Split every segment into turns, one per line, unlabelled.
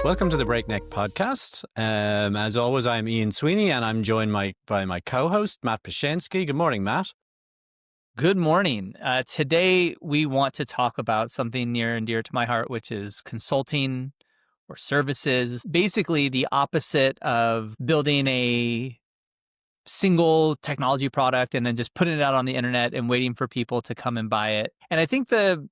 Welcome to the Breakneck Podcast. As always, I'm Ian Sweeney, and I'm joined by my co-host, Matt Pashensky. Good morning, Matt.
Good morning. Today, we want to talk about something near and dear to my heart, which is consulting or services. Basically, the opposite of building a single technology product and then just putting it out on the internet and waiting for people to come and buy it. And I think the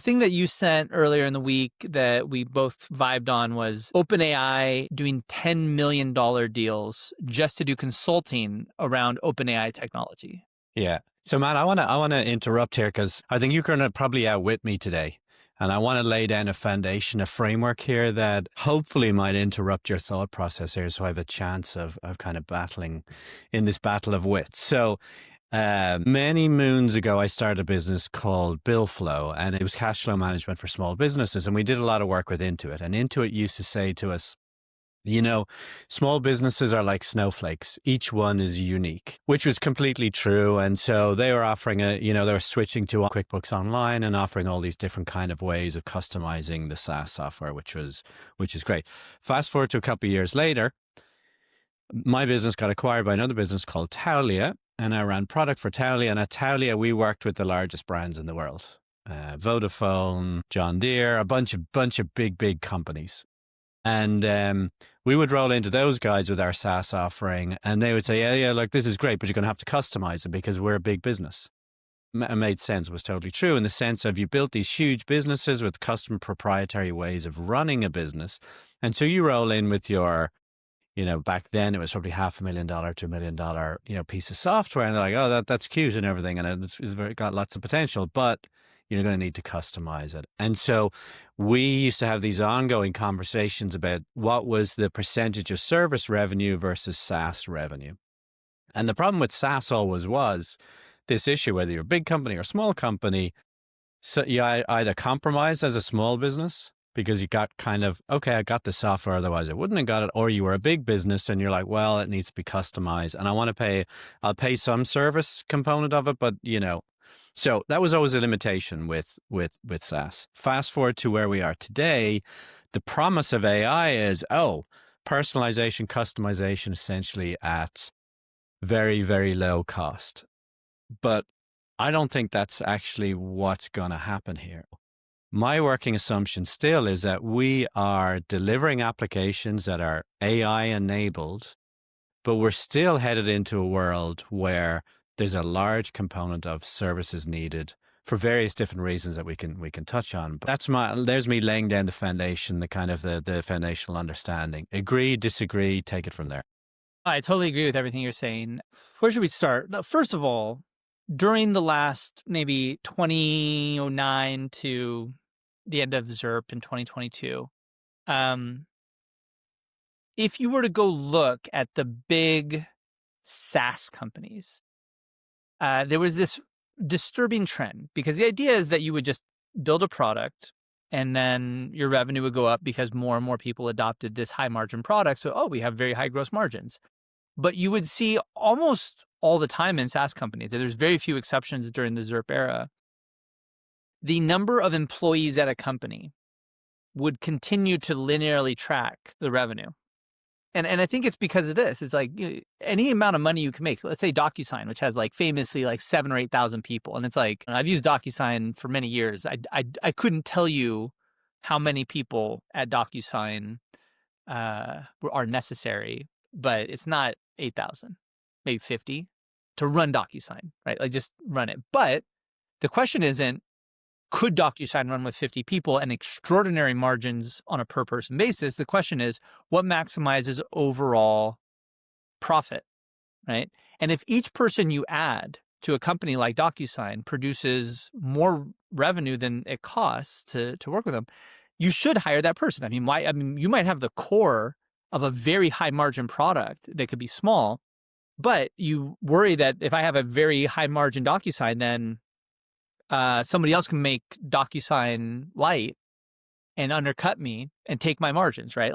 thing that you sent earlier in the week that we both vibed on was OpenAI doing $10 million deals just to do consulting around OpenAI technology.
Yeah. So, Matt, I want to interrupt here because I think you're going to probably outwit me today. And I want to lay down a foundation, a framework here that hopefully might interrupt your thought process here, so I have a chance of kind of battling in this battle of wits. So many moons ago, I started a business called BillFlow, and it was cash flow management for small businesses. And we did a lot of work with Intuit. And Intuit used to say to us, you know, small businesses are like snowflakes. Each one is unique, which was completely true. And so they were offering they were switching to QuickBooks Online and offering all these different kind of ways of customizing the SaaS software, which is great. Fast forward to a couple of years later, my business got acquired by another business called Taulia, and I ran product for Taulia. And at Taulia, we worked with the largest brands in the world, Vodafone, John Deere, a bunch of big companies. And we would roll into those guys with our SaaS offering, and they would say, yeah, like, this is great, but you're going to have to customize it because we're a big business. It made sense. It was totally true in the sense of you built these huge businesses with custom proprietary ways of running a business. And so you roll in with your, back then it was probably $500,000 to $1 million, piece of software. And they're like, oh, that's cute and everything. And it's got lots of potential, but you're going to need to customize it. And so we used to have these ongoing conversations about what was the percentage of service revenue versus SaaS revenue. And the problem with SaaS always was this issue, whether you're a big company or a small company, so you either compromise as a small business because you got kind of, okay, I got the software, otherwise I wouldn't have got it, or you were a big business and you're like, well, it needs to be customized and I'll pay some service component of it, but so that was always a limitation with SaaS. Fast forward to where we are today, the promise of AI is, personalization, customization, essentially at very, very low cost. But I don't think that's actually what's going to happen here. My working assumption still is that we are delivering applications that are AI enabled, but we're still headed into a world where there's a large component of services needed for various different reasons that we can touch on. But there's me laying down the foundation, the kind of the foundational understanding. Agree, disagree, take it from there.
I totally agree with everything you're saying. Where should we start? Now, first of all, during the last maybe 2009 to the end of ZIRP in 2022, if you were to go look at the big SaaS companies, there was this disturbing trend because the idea is that you would just build a product and then your revenue would go up because more and more people adopted this high margin product. So, we have very high gross margins. But you would see almost all the time in SaaS companies, and there's very few exceptions during the ZIRP era, the number of employees at a company would continue to linearly track the revenue. And I think it's because of this. It's like any amount of money you can make. Let's say DocuSign, which has famously 7,000 or 8,000 people. And it's like, I've used DocuSign for many years. I couldn't tell you how many people at DocuSign are necessary, but it's not 8,000, maybe 50 to run DocuSign, right? Like just run it. But the question isn't, could DocuSign run with 50 people and extraordinary margins on a per person basis? The question is, what maximizes overall profit, right? And if each person you add to a company like DocuSign produces more revenue than it costs to work with them, you should hire that person. I mean, you might have the core of a very high margin product that could be small, but you worry that if I have a very high margin DocuSign, then somebody else can make DocuSign light and undercut me and take my margins, right?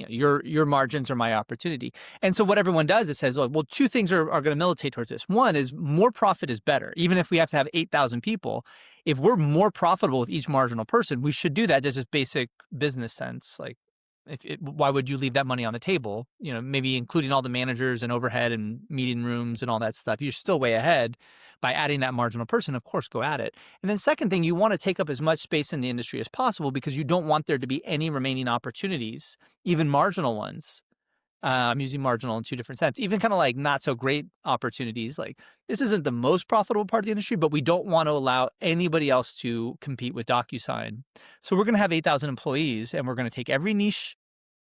your margins are my opportunity. And so what everyone does is says, well, two things are going to militate towards this. One is more profit is better. Even if we have to have 8,000 people, if we're more profitable with each marginal person, we should do that just as basic business sense. Like, why would you leave that money on the table? Maybe including all the managers and overhead and meeting rooms and all that stuff. You're still way ahead by adding that marginal person. Of course, go at it. And then second thing, you want to take up as much space in the industry as possible because you don't want there to be any remaining opportunities, even marginal ones. I'm using marginal in two different senses, even kind of like not so great opportunities. Like this isn't the most profitable part of the industry, but we don't want to allow anybody else to compete with DocuSign. So we're going to have 8,000 employees and we're going to take every niche,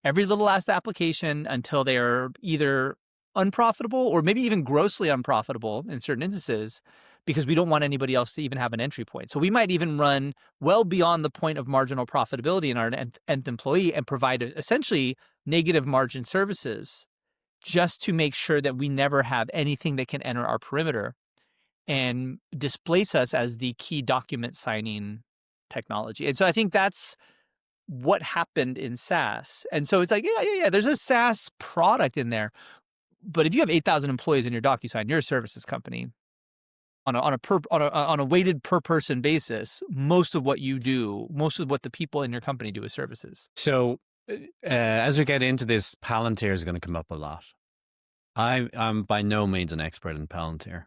every little last application until they are either unprofitable or maybe even grossly unprofitable in certain instances, because we don't want anybody else to even have an entry point. So we might even run well beyond the point of marginal profitability in our nth employee and provide essentially negative margin services just to make sure that we never have anything that can enter our perimeter and displace us as the key document signing technology. And so I think that's what happened in SaaS. And so it's like, yeah, there's a SaaS product in there. But if you have 8,000 employees in your DocuSign, you're a services company. On a weighted per person basis, most of what you do, most of what the people in your company do is services.
So as we get into this, Palantir is going to come up a lot. I'm by no means an expert in Palantir,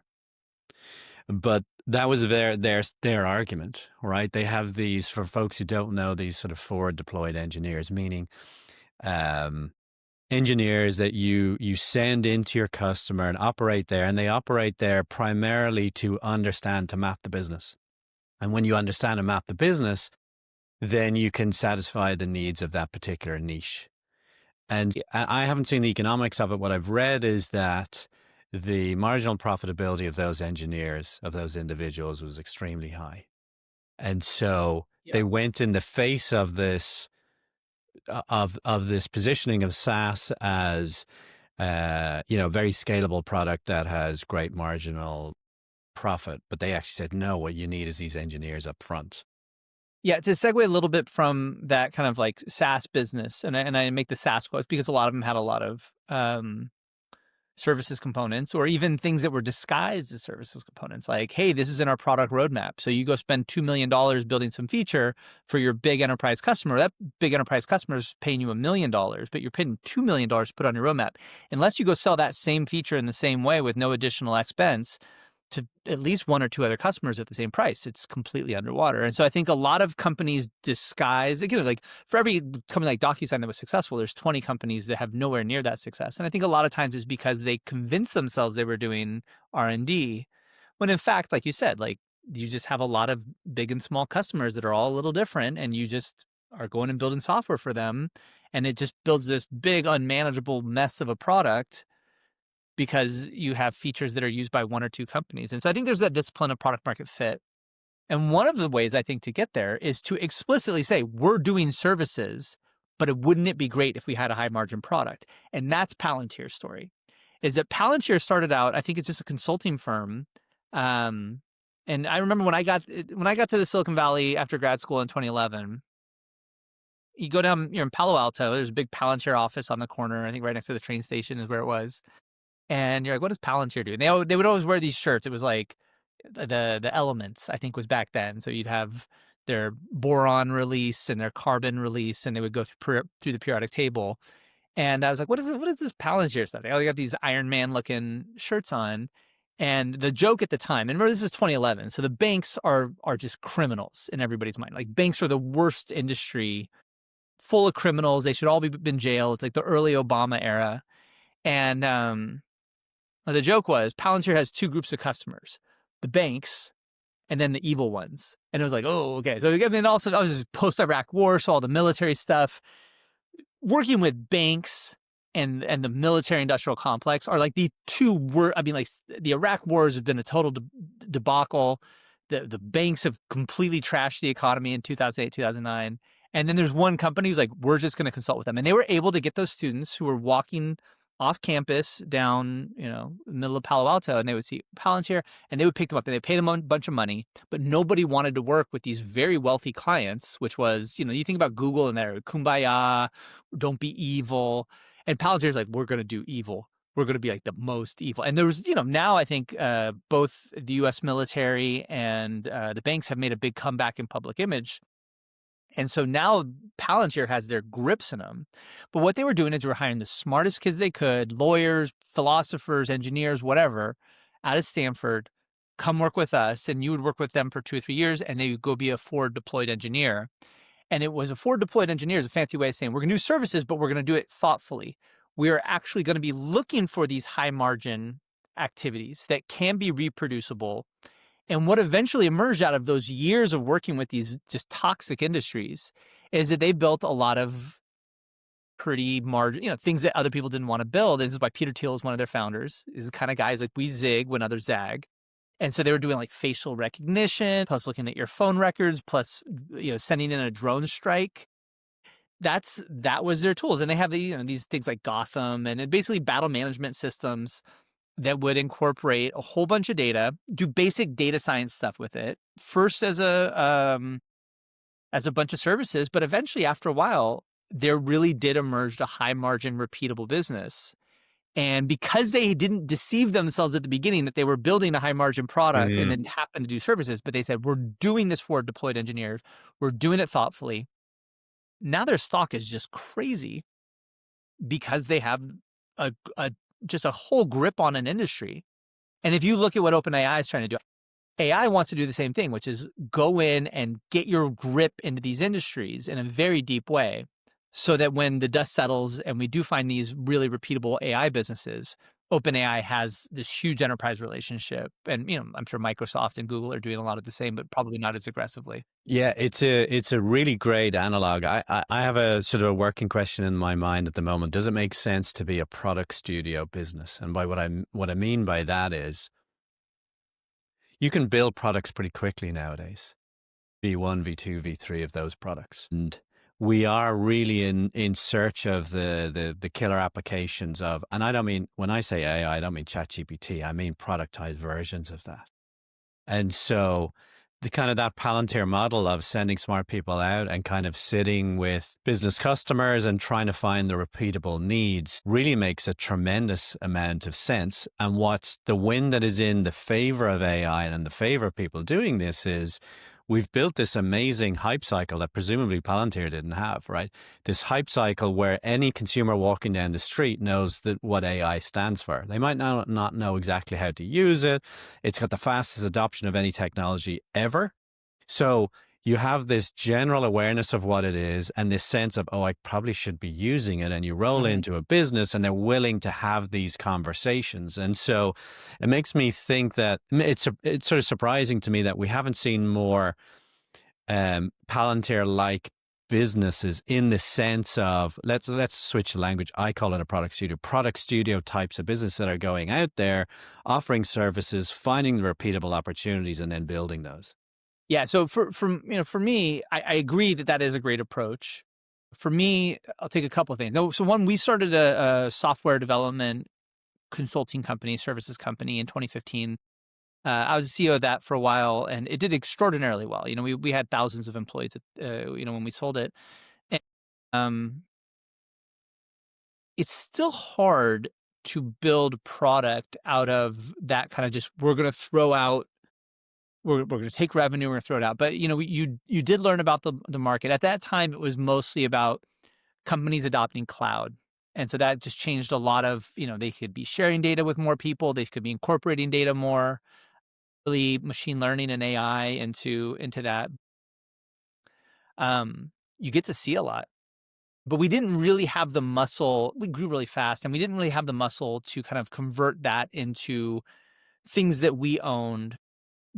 but that was their argument, right? They have these, for folks who don't know, these sort of forward deployed engineers, meaning engineers that you send into your customer and operate there, and they operate there primarily to understand, to map the business. And when you understand and map the business, then you can satisfy the needs of that particular niche. And I haven't seen the economics of it. What I've read is that the marginal profitability of those engineers, of those individuals, was extremely high. And so they went in the face of this positioning of SaaS as very scalable product that has great marginal profit, but they actually said no, what you need is these engineers up front.
Yeah, to segue a little bit from that kind of like SaaS business, and I make the SaaS quotes because a lot of them had a lot of services components, or even things that were disguised as services components. Like, hey, this is in our product roadmap. So you go spend $2 million building some feature for your big enterprise customer. That big enterprise customer is paying you $1 million, but you're paying $2 million to put on your roadmap. Unless you go sell that same feature in the same way with no additional expense to at least one or two other customers at the same price, it's completely underwater. And so I think a lot of companies disguise, like for every company like DocuSign that was successful, there's 20 companies that have nowhere near that success. And I think a lot of times is because they convinced themselves they were doing R&D, when in fact, like you said, like you just have a lot of big and small customers that are all a little different, and you just are going and building software for them. And it just builds this big unmanageable mess of a product because you have features that are used by one or two companies. And so I think there's that discipline of product market fit. And one of the ways I think to get there is to explicitly say, we're doing services, but wouldn't it be great if we had a high margin product? And that's Palantir's story, is that Palantir started out, I think it's just a consulting firm. And I remember when I got to the Silicon Valley after grad school in 2011, you go down, you're in Palo Alto, there's a big Palantir office on the corner. I think right next to the train station is where it was. And you're like, what does Palantir do? And they would always wear these shirts. It was like the elements, I think, was back then. So you'd have their boron release and their carbon release, and they would go through the periodic table. And I was like, what is this Palantir stuff? They got these Iron Man looking shirts on. And the joke at the time, and remember this is 2011, so the banks are just criminals in everybody's mind. Like banks are the worst industry, full of criminals. They should all be in jail. It's like the early Obama era. And the joke was Palantir has two groups of customers, the banks and then the evil ones. And it was like, oh, okay. So then also I was just post-Iraq war, so all the military stuff. Working with banks and the military industrial complex are like the two the Iraq wars have been a total debacle. The banks have completely trashed the economy in 2008, 2009. And then there's one company who's like, we're just going to consult with them. And they were able to get those students who were walking off campus down, middle of Palo Alto, and they would see Palantir, and they would pick them up and they pay them a bunch of money, but nobody wanted to work with these very wealthy clients, which was, you think about Google and their kumbaya, don't be evil. And Palantir's like, we're going to do evil. We're going to be like the most evil. And there was, now I think both the US military and the banks have made a big comeback in public image. And so now Palantir has their grips in them. But what they were doing is they were hiring the smartest kids they could, lawyers, philosophers, engineers, whatever, out of Stanford, come work with us. And you would work with them for 2 or 3 years, and they would go be a forward deployed engineer. And it was a forward deployed engineer is a fancy way of saying we're going to do services, but we're going to do it thoughtfully. We are actually going to be looking for these high margin activities that can be reproducible. And what eventually emerged out of those years of working with these just toxic industries is that they built a lot of pretty margin, things that other people didn't want to build. This is why Peter Thiel is one of their founders. Is the kind of guys like we zig when others zag. And so they were doing like facial recognition, plus looking at your phone records, plus sending in a drone strike. That was their tools. And they have these things like Gotham and basically battle management systems that would incorporate a whole bunch of data, do basic data science stuff with it, first as a bunch of services, but eventually after a while, there really did emerge a high margin repeatable business. And because they didn't deceive themselves at the beginning that they were building a high margin product and then happened to do services, but they said, we're doing this for deployed engineers. We're doing it thoughtfully. Now their stock is just crazy because they have just a whole grip on an industry. And if you look at what OpenAI is trying to do, AI wants to do the same thing, which is go in and get your grip into these industries in a very deep way so that when the dust settles and we do find these really repeatable AI businesses, OpenAI has this huge enterprise relationship. And, I'm sure Microsoft and Google are doing a lot of the same, but probably not as aggressively.
Yeah, it's a really great analog. I have a sort of a working question in my mind at the moment. Does it make sense to be a product studio business? And by what I mean by that is you can build products pretty quickly nowadays. V1, V2, V3 of those products. And we are really in search of the killer applications of, and I don't mean, when I say AI, I don't mean ChatGPT, I mean productized versions of that. And so the kind of that Palantir model of sending smart people out and kind of sitting with business customers and trying to find the repeatable needs really makes a tremendous amount of sense. And what's the wind that is in the favor of AI and in the favor of people doing this is we've built this amazing hype cycle that presumably Palantir didn't have, right? This hype cycle where any consumer walking down the street knows that what AI stands for. They might not know exactly how to use it. It's got the fastest adoption of any technology ever. So you have this general awareness of what it is and this sense of, oh, I probably should be using it. And you roll into a business and they're willing to have these conversations. And so it makes me think that it's sort of surprising to me that we haven't seen more Palantir-like businesses in the sense of, let's switch the language. I call it a product studio types of business that are going out there, offering services, finding the repeatable opportunities and then building those.
Yeah. So for me, I agree that is a great approach. For me, I'll take a couple of things. No, so one, we started a software development consulting company, services company in 2015. I was the CEO of that for a while, and it did extraordinarily well. We had thousands of employees, when we sold it. And, it's still hard to build product out of that kind of just, we're going to throw out, we're going to take revenue, we're going to throw it out. But, you did learn about the market. At that time, it was mostly about companies adopting cloud. And so that just changed a lot of, they could be sharing data with more people. They could be incorporating data more, really machine learning and AI into that. You get to see a lot. But we didn't really have the muscle. We grew really fast, and we didn't really have the muscle to kind of convert that into things that we owned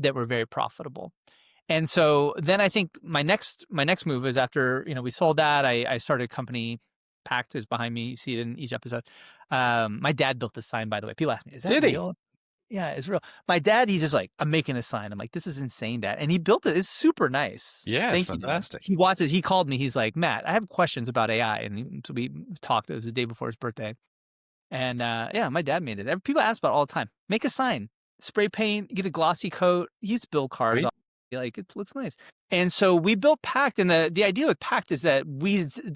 that were very profitable. And so then I think my next move is after, we sold that, I started a company. Pact is behind me. You see it in each episode. My dad built this sign, by the way. People ask me, is that real? Yeah, it's real. My dad, he's just like, I'm making a sign. I'm like, this is insane, Dad. And he built it. It's super nice.
Yeah,
Thank
it's fantastic.
You, Dad. He watches. He called me. He's like, Matt, I have questions about AI. And so we talked. It was the day before his birthday. And yeah, my dad made it. People ask about it all the time. Make a sign, spray paint, get a glossy coat. He used to build cars.
Right?
Like, it looks nice. And so we built Pact, and the idea with Pact is that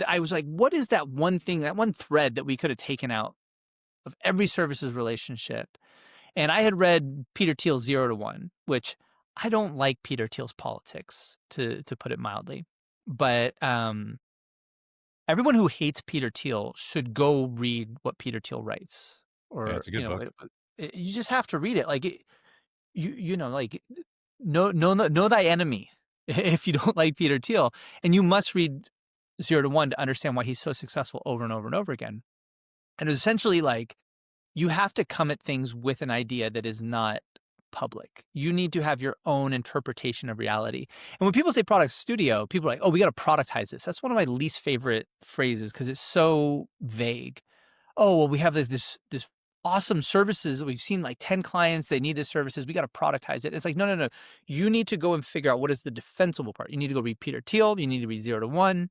I was like, what is that one thing, that one thread that we could have taken out of every services relationship? And I had read Peter Thiel's 0 to 1, which I don't like Peter Thiel's politics, to put it mildly. But everyone who hates Peter Thiel should go read what Peter Thiel writes.
Yeah,
Or,
it's a good book.
you just have to read it. Like, like, know thy enemy if you don't like Peter Thiel. And you must read 0 to 1 to understand why he's so successful over and over and over again. And it's essentially like, you have to come at things with an idea that is not public. You need to have your own interpretation of reality. And when people say product studio, people are like, oh, we got to productize this. That's one of my least favorite phrases because it's so vague. Oh, well, we have this awesome services. We've seen like 10 clients, they need this services. We got to productize it. It's like, no. You need to go and figure out what is the defensible part. You need to go read Peter Thiel. You need to read 0 to 1.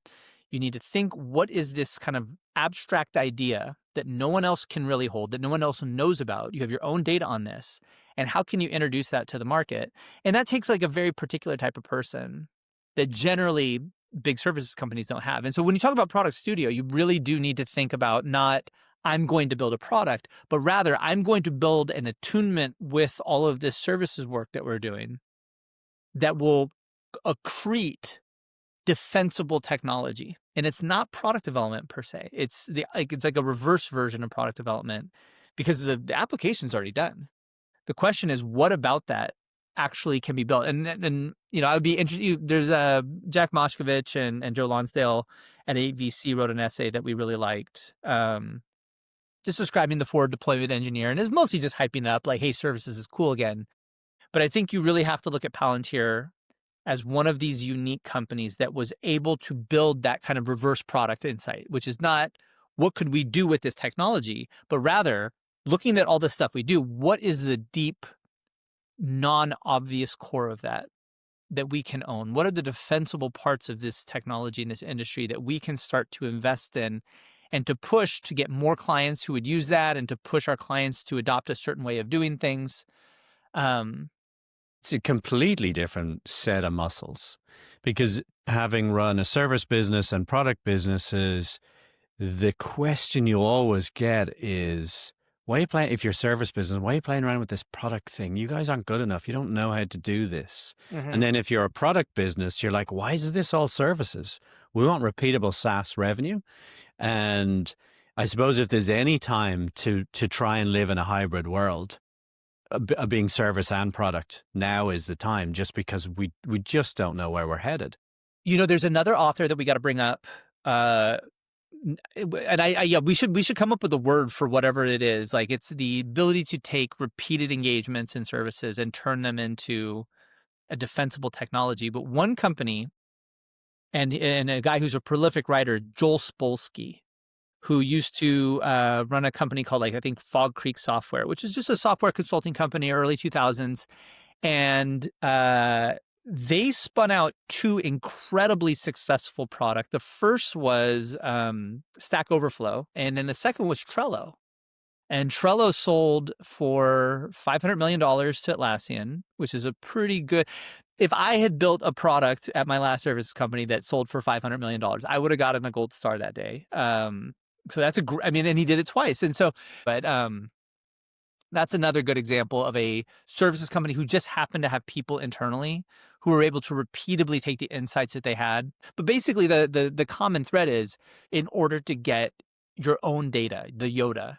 You need to think, what is this kind of abstract idea that no one else can really hold, that no one else knows about? You have your own data on this. And how can you introduce that to the market? And that takes like a very particular type of person that generally big services companies don't have. And so when you talk about product studio, you really do need to think about not, I'm going to build a product, but rather I'm going to build an attunement with all of this services work that we're doing that will accrete defensible technology. And it's not product development per se. It's like a reverse version of product development because the application's already done. The question is, what about that actually can be built? And I would be interested. There's Jack Moshkovich and Joe Lonsdale at 8VC wrote an essay that we really liked, just describing the forward deployment engineer, and is mostly just hyping up like, hey, services is cool again. But I think you really have to look at Palantir as one of these unique companies that was able to build that kind of reverse product insight, which is not what could we do with this technology, but rather looking at all the stuff we do, what is the deep, non-obvious core of that we can own? What are the defensible parts of this technology in this industry that we can start to invest in and to push to get more clients who would use that and to push our clients to adopt a certain way of doing things?
It's a completely different set of muscles because having run a service business and product businesses, the question you always get is, why are you playing, if you're a service business, why are you playing around with this product thing? You guys aren't good enough. You don't know how to do this.
Mm-hmm.
And then if you're a product business, you're like, why is this all services? We want repeatable SaaS revenue. And I suppose if there's any time to try and live in a hybrid world, being service and product, now is the time, just because we just don't know where we're headed.
There's another author that we got to bring up, and we should come up with a word for whatever it is. Like, it's the ability to take repeated engagements and services and turn them into a defensible technology. But one company and a guy who's a prolific writer, Joel Spolsky, who used to run a company called, I think, Fog Creek Software, which is just a software consulting company, early 2000s. And they spun out two incredibly successful products. The first was Stack Overflow, and then the second was Trello. And Trello sold for $500 million to Atlassian, which is a pretty good... If I had built a product at my last services company that sold for $500 million, I would have gotten a gold star that day. So that's and he did it twice. And so, but that's another good example of a services company who just happened to have people internally who were able to repeatedly take the insights that they had. But basically the common thread is, in order to get your own data,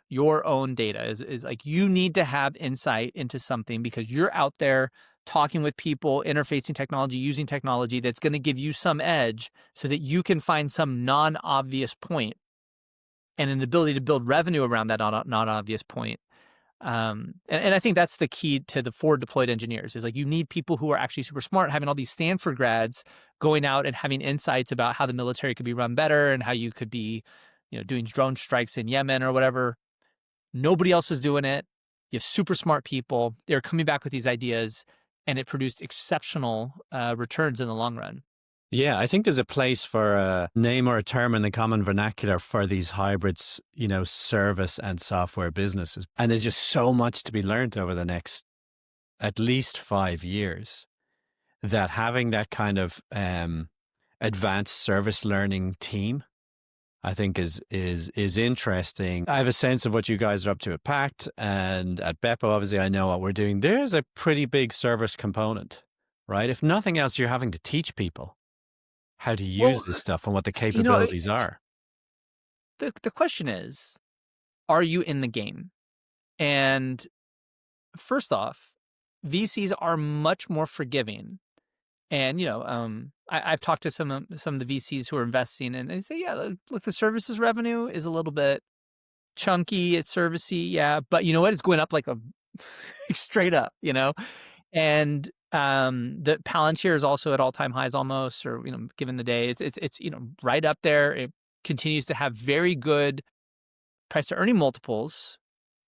your own data is like, you need to have insight into something because you're out there talking with people, interfacing technology, using technology that's going to give you some edge so that you can find some non-obvious point and an ability to build revenue around that non-obvious point. And I think that's the key to the forward deployed engineers, is like, you need people who are actually super smart, having all these Stanford grads going out and having insights about how the military could be run better and how you could be, doing drone strikes in Yemen or whatever. Nobody else was doing it. You have super smart people. They're coming back with these ideas, and it produced exceptional returns in the long run.
Yeah, I think there's a place for a name or a term in the common vernacular for these hybrids, service and software businesses. And there's just so much to be learned over the next at least 5 years that having that kind of advanced service learning team, I think is interesting. I have a sense of what you guys are up to at Pact and at Beppo. Obviously, I know what we're doing. There's a pretty big service component, right? If nothing else, you're having to teach people how to use
Well,
this stuff and what the
you know,
capabilities are.
the question is, are you in the game? And first off, VCs are much more forgiving. And I've talked to some of the VCs who are investing, and they say, yeah, look, the services revenue is a little bit chunky, it's servicey, yeah, but you know what? It's going up like a straight up, and the Palantir is also at all-time highs almost, or given the day, it's right up there. It continues to have very good price to earning multiples.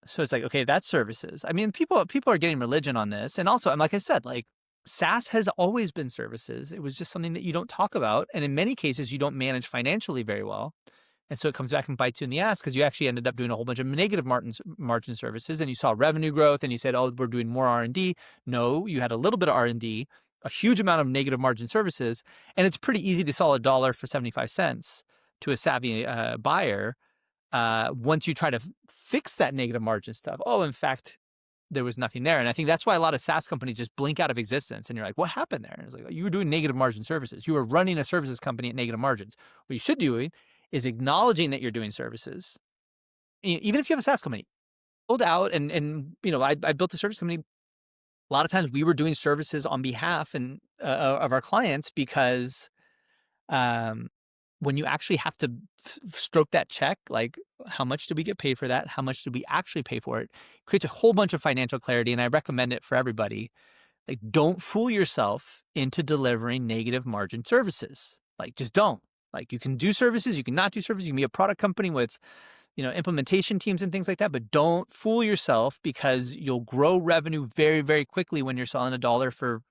So it's like, okay, that's services. I mean, people are getting religion on this. And also, and like I said, like SaaS has always been services. It was just something that you don't talk about. And in many cases, you don't manage financially very well. And so it comes back and bites you in the ass because you actually ended up doing a whole bunch of negative margin services, and you saw revenue growth and you said, oh, we're doing more R&D. No, you had a little bit of R&D, a huge amount of negative margin services. And it's pretty easy to sell $1 for 75 cents to a savvy buyer once you try to fix that negative margin stuff. Oh, in fact, there was nothing there. And I think that's why a lot of SaaS companies just blink out of existence. And you're like, what happened there? And it's like, you were doing negative margin services. You were running a services company at negative margins. What you should do is acknowledging that you're doing services. Even if you have a SaaS company, build out I built a service company. A lot of times we were doing services on behalf of our clients because when you actually have to stroke that check, like how much do we get paid for that? How much do we actually pay for it? Creates a whole bunch of financial clarity, and I recommend it for everybody. Like, don't fool yourself into delivering negative margin services. Like, just don't. Like, you can do services, you can not do services. You can be a product company with, implementation teams and things like that, but don't fool yourself because you'll grow revenue very, very quickly when you're selling $1 for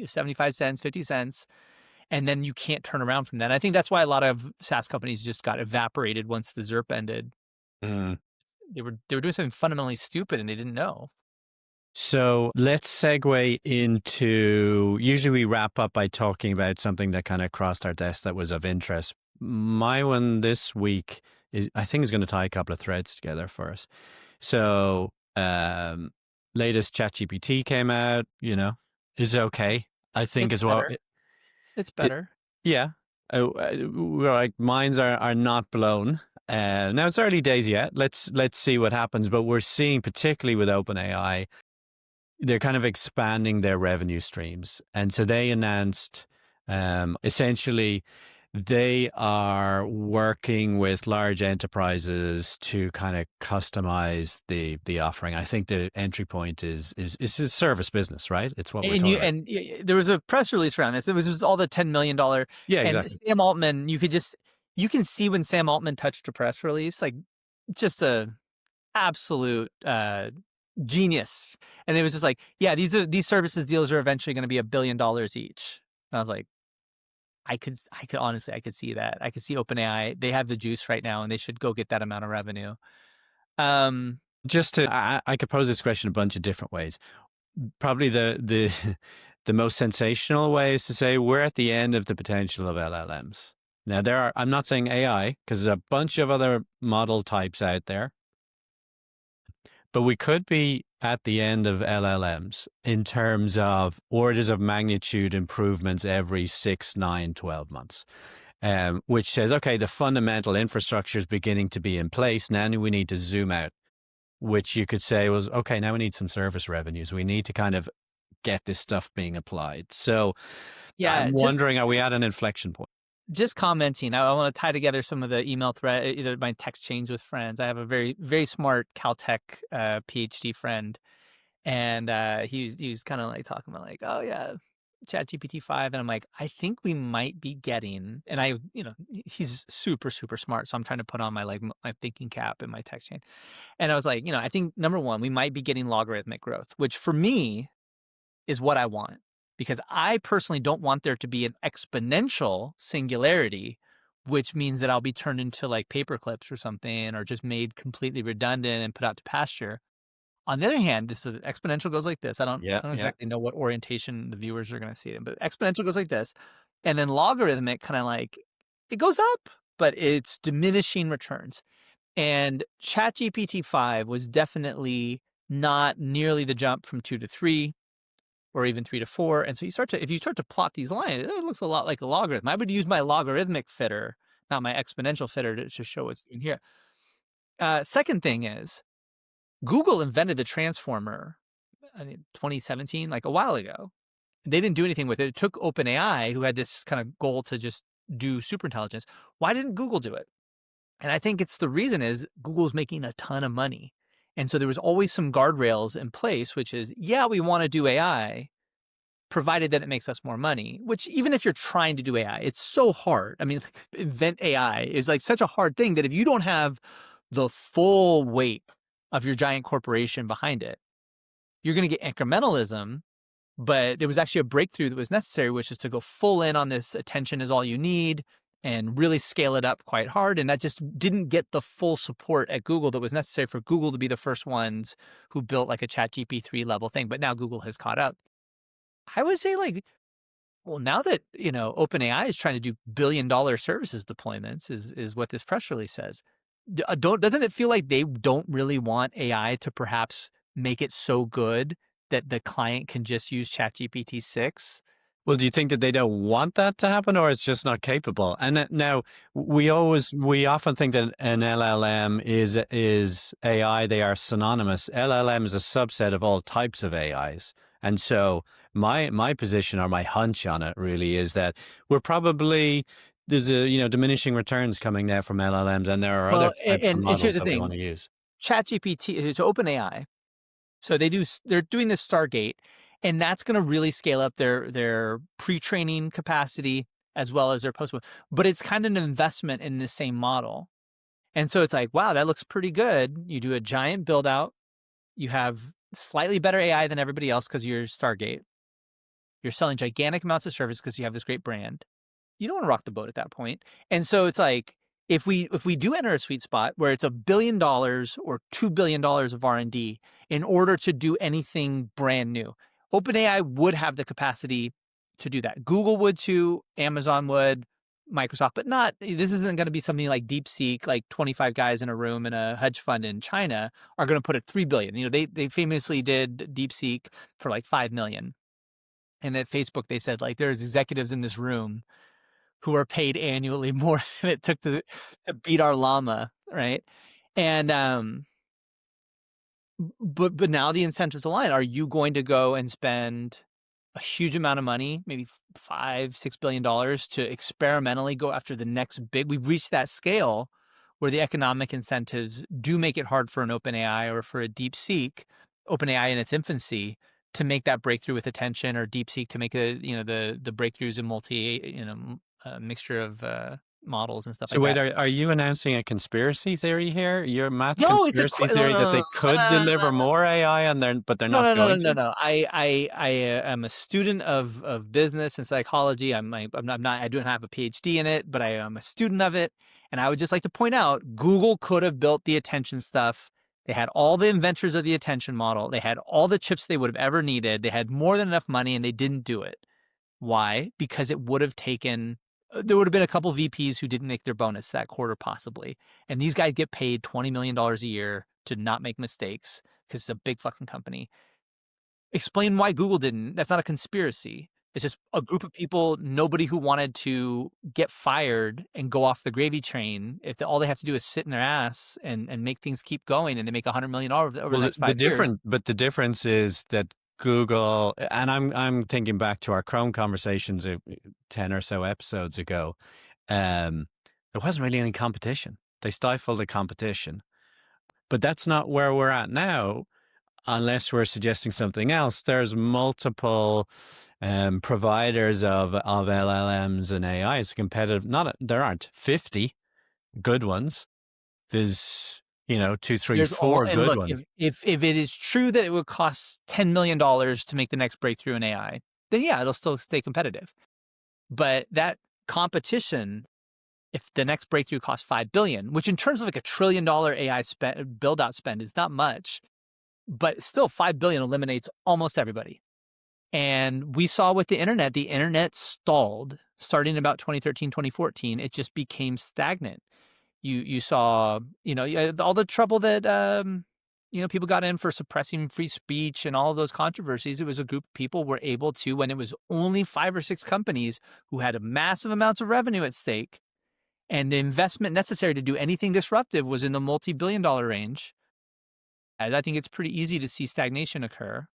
75 cents, 50 cents. And then you can't turn around from that. I think that's why a lot of SaaS companies just got evaporated once the ZIRP ended.
Mm.
They were doing something fundamentally stupid and they didn't know.
So let's segue into, usually we wrap up by talking about something that kind of crossed our desk that was of interest. My one this week I think is going to tie a couple of threads together for us. So latest ChatGPT came out, is okay. I think
It's
as well.
better. It's
It,
better.
yeah. Like minds are not blown. Now it's early days yet. Let's see what happens. But we're seeing, particularly with OpenAI, they're kind of expanding their revenue streams, and so they announced essentially they are working with large enterprises to kind of customize the offering. I think the entry point is a service business, right? It's what we're talking about.
There was a press release around this. It was just all the $10 million.
Yeah,
And
exactly.
Sam Altman, you can see when Sam Altman touched a press release, like just a absolute genius. And it was just like, yeah, these services deals are eventually going to be $1 billion each. And I was like, I could honestly, I could see that. I could see OpenAI. They have the juice right now, and they should go get that amount of revenue.
Just to, I could pose this question a bunch of different ways. Probably the the most sensational way is to say we're at the end of the potential of LLMs. Now I'm not saying AI because there's a bunch of other model types out there, but we could be at the end of LLMs in terms of orders of magnitude improvements every 6, 9, 12 months. Which says, okay, the fundamental infrastructure is beginning to be in place. Now we need to zoom out, which you could say was, okay, now we need some service revenues. We need to kind of get this stuff being applied. So
yeah,
I'm wondering, are we at an inflection point?
just commenting. I want to tie together some of the email thread, either my text chains with friends. I have a very, very smart Caltech PhD friend, and he was kind of like talking about like, oh yeah, ChatGPT 5, and I'm like, I think we might be getting, and he's super, super smart, so I'm trying to put on my my thinking cap in my text chain, and I was like, I think number one, we might be getting logarithmic growth, which for me is what I want, because I personally don't want there to be an exponential singularity, which means that I'll be turned into like paper clips or something, or just made completely redundant and put out to pasture. On the other hand, this is exponential goes like this.
Yeah,
I don't
yeah.
exactly know what orientation the viewers are going to see it in, but exponential goes like this. And then logarithmic kind of like it goes up, but it's diminishing returns. And ChatGPT 5 was definitely not nearly the jump from 2 to 3 or even 3 to 4. And so if you start to plot these lines, it looks a lot like a logarithm. I would use my logarithmic fitter, not my exponential fitter, to show what's in here. Second thing is Google invented the transformer, I mean, 2017, like a while ago. They didn't do anything with it. It took OpenAI, who had this kind of goal to just do superintelligence. Why didn't Google do it? And I think the reason is Google's making a ton of money. And so there was always some guardrails in place, which is, yeah, we want to do AI, provided that it makes us more money, which even if you're trying to do AI, it's so hard. I mean, invent AI is like such a hard thing that if you don't have the full weight of your giant corporation behind it, you're going to get incrementalism. But there was actually a breakthrough that was necessary, which is to go full in on this attention is all you need and really scale it up quite hard. And that just didn't get the full support at Google that was necessary for Google to be the first ones who built like a ChatGPT level thing. But now Google has caught up. I would say like, well, now that, OpenAI is trying to do billion-dollar services deployments is what this press release says. Doesn't it feel like they don't really want AI to perhaps make it so good that the client can just use ChatGPT 6?
Well, do you think that they don't want that to happen, or it's just not capable? And now we often think that an LLM is AI. They are synonymous. LLM is a subset of all types of AIs, and so my position or my hunch on it really is that there's a diminishing returns coming now from LLMs, and there are other
Well,
types of
and here's
models
the
that we want
thing.
to use.
ChatGPT is OpenAI. So they're doing this Stargate, and that's going to really scale up their pre-training capacity as well as their post. But it's kind of an investment in the same model. And so it's like, wow, that looks pretty good. You do a giant build out. You have slightly better AI than everybody else because you're Stargate. You're selling gigantic amounts of service because you have this great brand. You don't want to rock the boat at that point. And so it's like, if we do enter a sweet spot where it's $1 billion or $2 billion of R&D in order to do anything brand new, OpenAI would have the capacity to do that. Google would too, Amazon would, Microsoft, but this isn't going to be something like DeepSeek, like 25 guys in a room in a hedge fund in China are going to put at 3 billion. They famously did DeepSeek for like 5 million. And at Facebook, they said like there's executives in this room who are paid annually more than it took to beat our llama, right? And but now the incentives align. Are you going to go and spend a huge amount of money, maybe $5-6 billion, to experimentally go after the next big? We've reached that scale where the economic incentives do make it hard for an OpenAI or for a DeepSeek, OpenAI in its infancy, to make that breakthrough with attention, or DeepSeek to make the breakthroughs in mixture of models and stuff
So
like
wait,
that.
are you announcing a conspircy theory here? Your maths
No, it's
conspiracy
no,
theory
no,
that
no,
they could deliver more AI and they're
no,
not
no, no, no,
going
no,
to?
no. I am a student of business and psychology. I'm not. I don't have a PhD in it, but I am a student of it. And I would just like to point out, Google could have built the attention stuff. They had all the inventors of the attention model. They had all the chips they would have ever needed. They had more than enough money, and they didn't do it. Why? Because it would have taken, there would have been a couple VPs who didn't make their bonus that quarter, possibly. And these guys get paid $20 million a year to not make mistakes because it's a big fucking company. Explain why Google didn't. That's not a conspiracy. It's just a group of people, nobody who wanted to get fired and go off the gravy train. If all they have to do is sit in their ass and make things keep going, and they make $100 million over the
Well,
next 5 years.
the difference is that Google, and I'm thinking back to our Chrome conversations 10 or so episodes ago. There wasn't really any competition. They stifled the competition, but that's not where we're at now. Unless we're suggesting something else, there's multiple providers of LLMs and AI. It's competitive. There aren't 50 good ones. There's 2, 3,
There's all,
4
and
good
look,
ones.
if it is true that it would cost $10 million to make the next breakthrough in AI, then yeah, it'll still stay competitive. But that competition, if the next breakthrough costs 5 billion, which in terms of like $1 trillion AI build out spend is not much, but still 5 billion eliminates almost everybody. And we saw with the internet stalled starting about 2013, 2014. It just became stagnant. You saw, all the trouble that people got in for suppressing free speech and all of those controversies. It was a group of people were able to, when it was only 5 or 6 companies who had massive amounts of revenue at stake, and the investment necessary to do anything disruptive was in the multi-billion-dollar range. And I think it's pretty easy to see stagnation occur.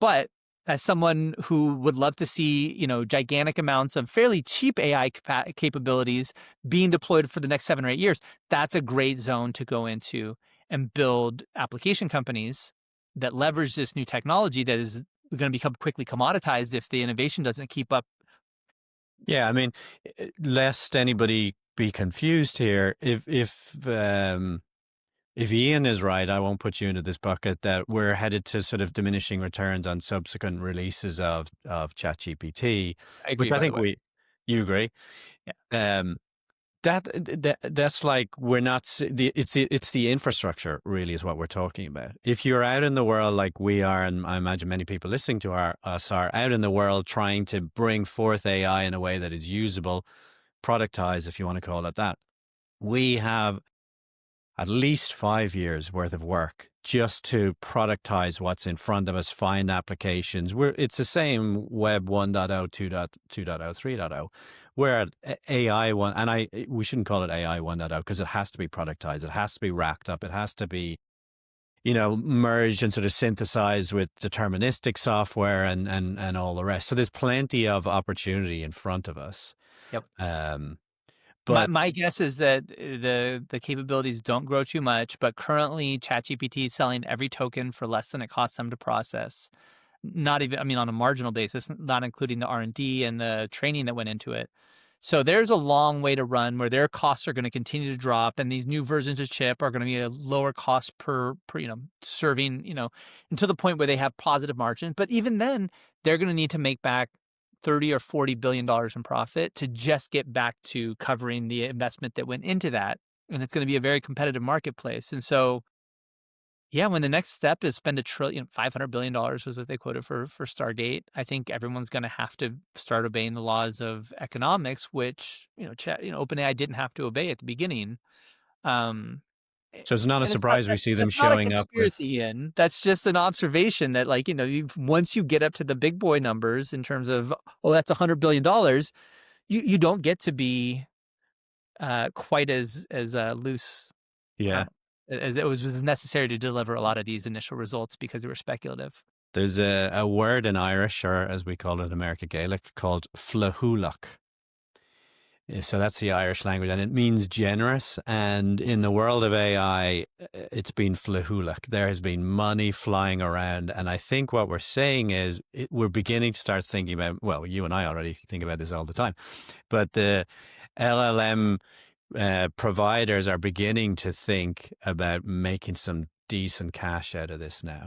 But as someone who would love to see, gigantic amounts of fairly cheap AI capabilities being deployed for the next 7 or 8 years, that's a great zone to go into and build application companies that leverage this new technology that is going to become quickly commoditized if the innovation doesn't keep up.
Yeah, I mean, lest anybody be confused here, if Ian is right, I won't put you into this bucket that we're headed to sort of diminishing returns on subsequent releases of ChatGPT,
I agree,
which I
by the
think
way.
you agree.
Yeah.
That's like we're not it's the infrastructure really is what we're talking about. If you're out in the world like we are, and I imagine many people listening to us are out in the world trying to bring forth AI in a way that is usable, productized, if you want to call it that, we have at least 5 years worth of work just to productize what's in front of us, find applications. It's the same Web 1.0, 2.0, 3.0. We're at AI one, and we shouldn't call it AI 1.0 because it has to be productized. It has to be racked up. It has to be, merged and sort of synthesized with deterministic software and all the rest. So there's plenty of opportunity in front of us.
Yep.
But
My guess is that the capabilities don't grow too much, but currently ChatGPT is selling every token for less than it costs them to process. Not even, I mean, on a marginal basis, not including the R&D and the training that went into it. So there's a long way to run where their costs are going to continue to drop, and these new versions of chip are going to be a lower cost per serving, until the point where they have positive margin. But even then, they're going to need to make back 30 or 40 billion dollars in profit to just get back to covering the investment that went into that. And it's going to be a very competitive marketplace. And so, yeah, when the next step is spend $500 billion was what they quoted for Stargate, I think everyone's going to have to start obeying the laws of economics, which, OpenAI didn't have to obey at the beginning.
so it's not a
And it's not
surprise we see them
that's not a
showing up with.
conspiracy, Ian. That's just an observation that, once you get up to the big boy numbers in terms of, that's $100 billion, you don't get to be quite as loose.
Yeah.
As it was necessary to deliver a lot of these initial results because they were speculative.
There's a word in Irish, or as we call it in America Gaelic, called flehullach. So that's the Irish language, and it means generous. And in the world of AI, it's been flehullach. There has been money flying around. And I think what we're saying is we're beginning to start thinking about, well, you and I already think about this all the time, but the LLM providers are beginning to think about making some decent cash out of this now.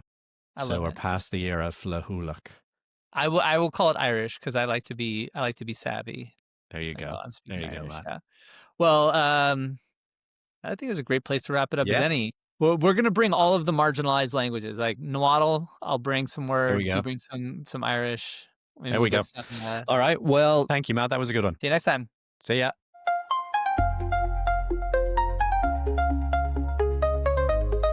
I
So
love
we're
it.
past the era of flehullach.
I will call it Irish because I like to be savvy.
There you go.
I'm
There
speaking
you go,
Irish.
man.
Yeah. Well, I think it's a great place to wrap it up as
Yeah,
any. We're going to bring all of the marginalized languages, like Nahuatl. I'll bring some
there we
words. You
go.
bring some Irish. Maybe
There
we'll
we
get
go.
some.
All right. Well, thank you, Matt. That was a good one.
See you next time.
See ya.